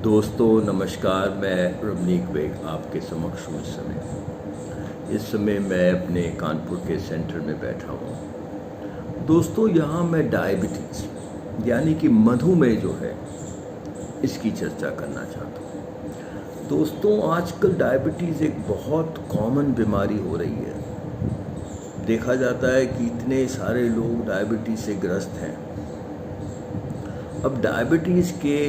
दोस्तों नमस्कार, मैं रमनीक बेग आपके समक्ष हूँ। इस समय मैं अपने कानपुर के सेंटर में बैठा हूँ। दोस्तों यहाँ मैं डायबिटीज़ यानी कि मधुमेह जो है इसकी चर्चा करना चाहता हूँ। दोस्तों आजकल डायबिटीज़ एक बहुत कॉमन बीमारी हो रही है। देखा जाता है कि इतने सारे लोग डायबिटीज़ से ग्रस्त हैं। अब डायबिटीज़ के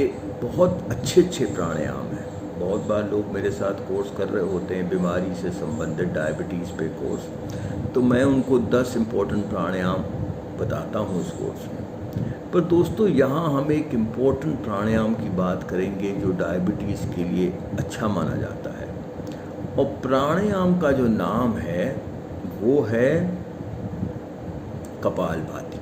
बहुत अच्छे प्राणायाम हैं। बहुत बार लोग मेरे साथ कोर्स कर रहे होते हैं बीमारी से संबंधित डायबिटीज़ पे कोर्स, तो मैं उनको 10 इम्पोर्टेंट प्राणायाम बताता हूँ उस कोर्स में। पर दोस्तों यहाँ हम एक इम्पोर्टेंट प्राणायाम की बात करेंगे जो डायबिटीज़ के लिए अच्छा माना जाता है, और प्राणायाम का जो नाम है वो है कपालभाति।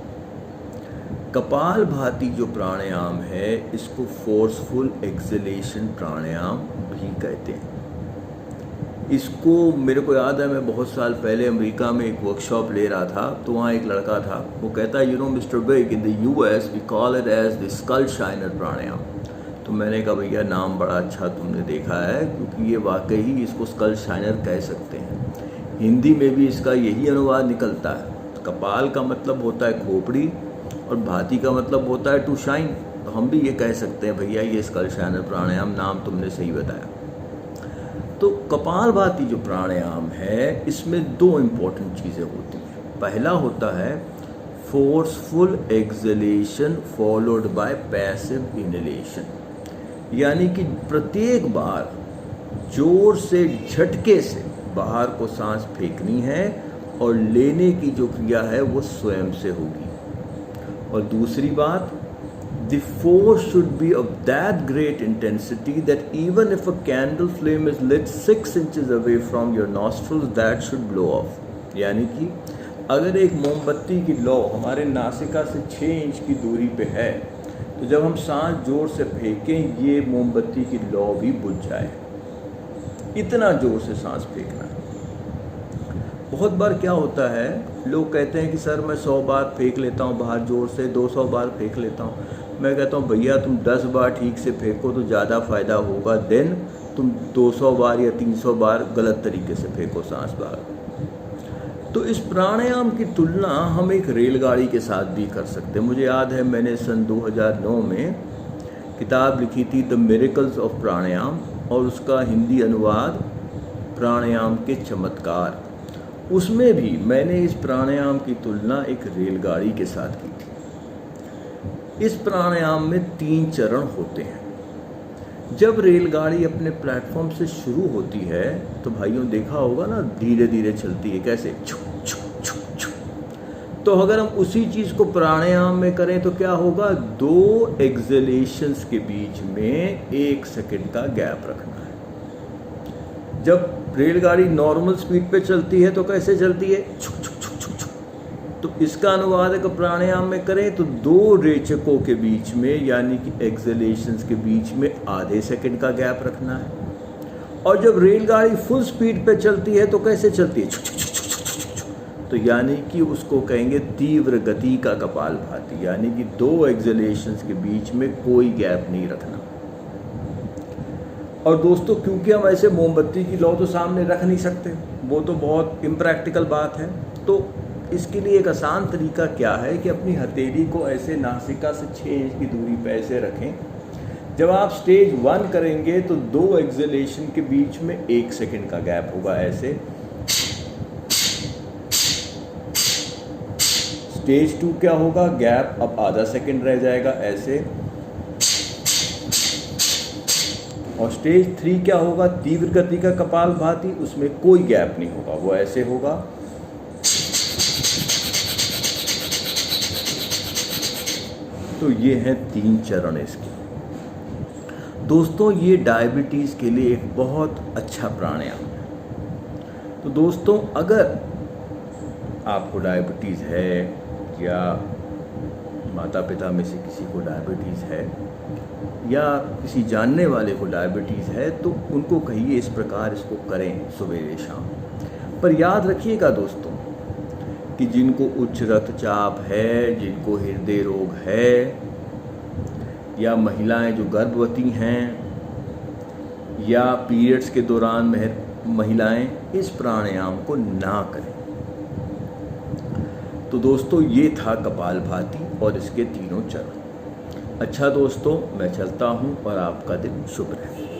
कपालभाति जो प्राणायाम है इसको फोर्सफुल एक्सलेशन प्राणायाम भी कहते हैं। इसको मेरे को याद है, मैं बहुत साल पहले अमेरिका में एक वर्कशॉप ले रहा था, तो वहाँ एक लड़का था, वो कहता है mister Beg, in the US we call it as the skull shiner pranayam. तो मैंने कहा भैया नाम बड़ा अच्छा तुमने देखा है, क्योंकि ये वाकई ही इसको स्कल शाइनर कह सकते हैं। हिंदी में भी इसका यही अनुवाद निकलता है। कपाल का मतलब होता है खोपड़ी और भाती का मतलब होता है टू शाइन, तो हम भी ये कह सकते हैं भैया ये स्कल शाइनर प्राणायाम, नाम तुमने सही बताया। तो कपालभाति जो प्राणायाम है इसमें 2 इम्पोर्टेंट चीज़ें होती हैं। पहला होता है forceful acceleration followed by passive inhalation, यानी कि प्रत्येक बार जोर से झटके से बाहर को सांस फेंकनी है और लेने की जो क्रिया है वो स्वयं से होगी। और दूसरी बात, the force should be of that great intensity that even if a candle flame is lit 6 inches away from your nostrils, that should blow off। यानी कि अगर एक मोमबत्ती की लौ हमारे नासिका से 6 इंच की दूरी पे है, तो जब हम सांस जोर से फेंकें ये मोमबत्ती की लौ भी बुझ जाए, इतना जोर से सांस फेंकना है। बहुत बार क्या होता है, लोग कहते हैं कि सर मैं 100 बार फेंक लेता हूँ बाहर जोर से, 200 बार फेंक लेता हूँ। मैं कहता हूँ भैया तुम 10 बार ठीक से फेंको तो ज़्यादा फ़ायदा होगा, देन तुम 200 बार या 300 बार गलत तरीके से फेंको सांस बाहर। तो इस प्राणायाम की तुलना हम एक रेलगाड़ी के साथ भी कर सकते हैं। मुझे याद है मैंने सन 2009 में किताब लिखी थी द मिरेकल्स ऑफ प्राणायाम, और उसका हिंदी अनुवाद प्राणायाम के चमत्कार। उसमें भी मैंने इस प्राणायाम की तुलना एक रेलगाड़ी के साथ की थी। इस प्राणायाम में 3 चरण होते हैं। जब रेलगाड़ी अपने प्लेटफॉर्म से शुरू होती है तो भाइयों देखा होगा ना, धीरे धीरे चलती है, कैसे छुक छुक छुक छुक। तो अगर हम उसी चीज़ को प्राणायाम में करें तो क्या होगा, 2 एक्सलेशंस के बीच में 1 सेकंड का गैप रखना है। जब रेलगाड़ी नॉर्मल स्पीड पे चलती है तो कैसे चलती है, छुक छुक छुक छुक छुक। तो इसका अनुवाद अगर प्राणायाम में करें तो 2 रेचकों के बीच में यानी कि एक्सलेशंस के बीच में आधे सेकंड का गैप रखना है। और जब रेलगाड़ी फुल स्पीड पे चलती है तो कैसे चलती है, छुक छुक छुक छुक छुक छुक छुक। तो यानी कि उसको कहेंगे तीव्र गति का कपालभाति, यानी कि 2 एक्सलेशंस के बीच में कोई गैप नहीं रखना। और दोस्तों क्योंकि हम ऐसे मोमबत्ती की लौ तो सामने रख नहीं सकते, वो तो बहुत इम्प्रैक्टिकल बात है, तो इसके लिए एक आसान तरीका क्या है कि अपनी हथेली को ऐसे नासिका से 6 इंच की दूरी पे ऐसे रखें। जब आप स्टेज 1 करेंगे तो 2 एक्सलेशन के बीच में 1 सेकंड का गैप होगा ऐसे। स्टेज 2 क्या होगा, गैप अब आधा सेकंड रह जाएगा ऐसे। और स्टेज 3 क्या होगा, तीव्र गति का कपालभाति, उसमें कोई गैप नहीं होगा, वो ऐसे होगा। तो ये हैं 3 चरण इसके। दोस्तों ये डायबिटीज़ के लिए एक बहुत अच्छा प्राणायाम है। तो दोस्तों अगर आपको डायबिटीज़ है या माता पिता में से किसी को डायबिटीज़ है या किसी जानने वाले को डायबिटीज़ है तो उनको कहिए इस प्रकार इसको करें सवेरे शाम। पर याद रखिएगा दोस्तों कि जिनको उच्च रक्तचाप है, जिनको हृदय रोग है, या महिलाएं जो गर्भवती हैं या पीरियड्स के दौरान महिलाएं इस प्राणायाम को ना करें। तो दोस्तों ये था कपालभाति और इसके तीनों चरण। अच्छा दोस्तों, मैं चलता हूँ और आपका दिन शुभ रहे।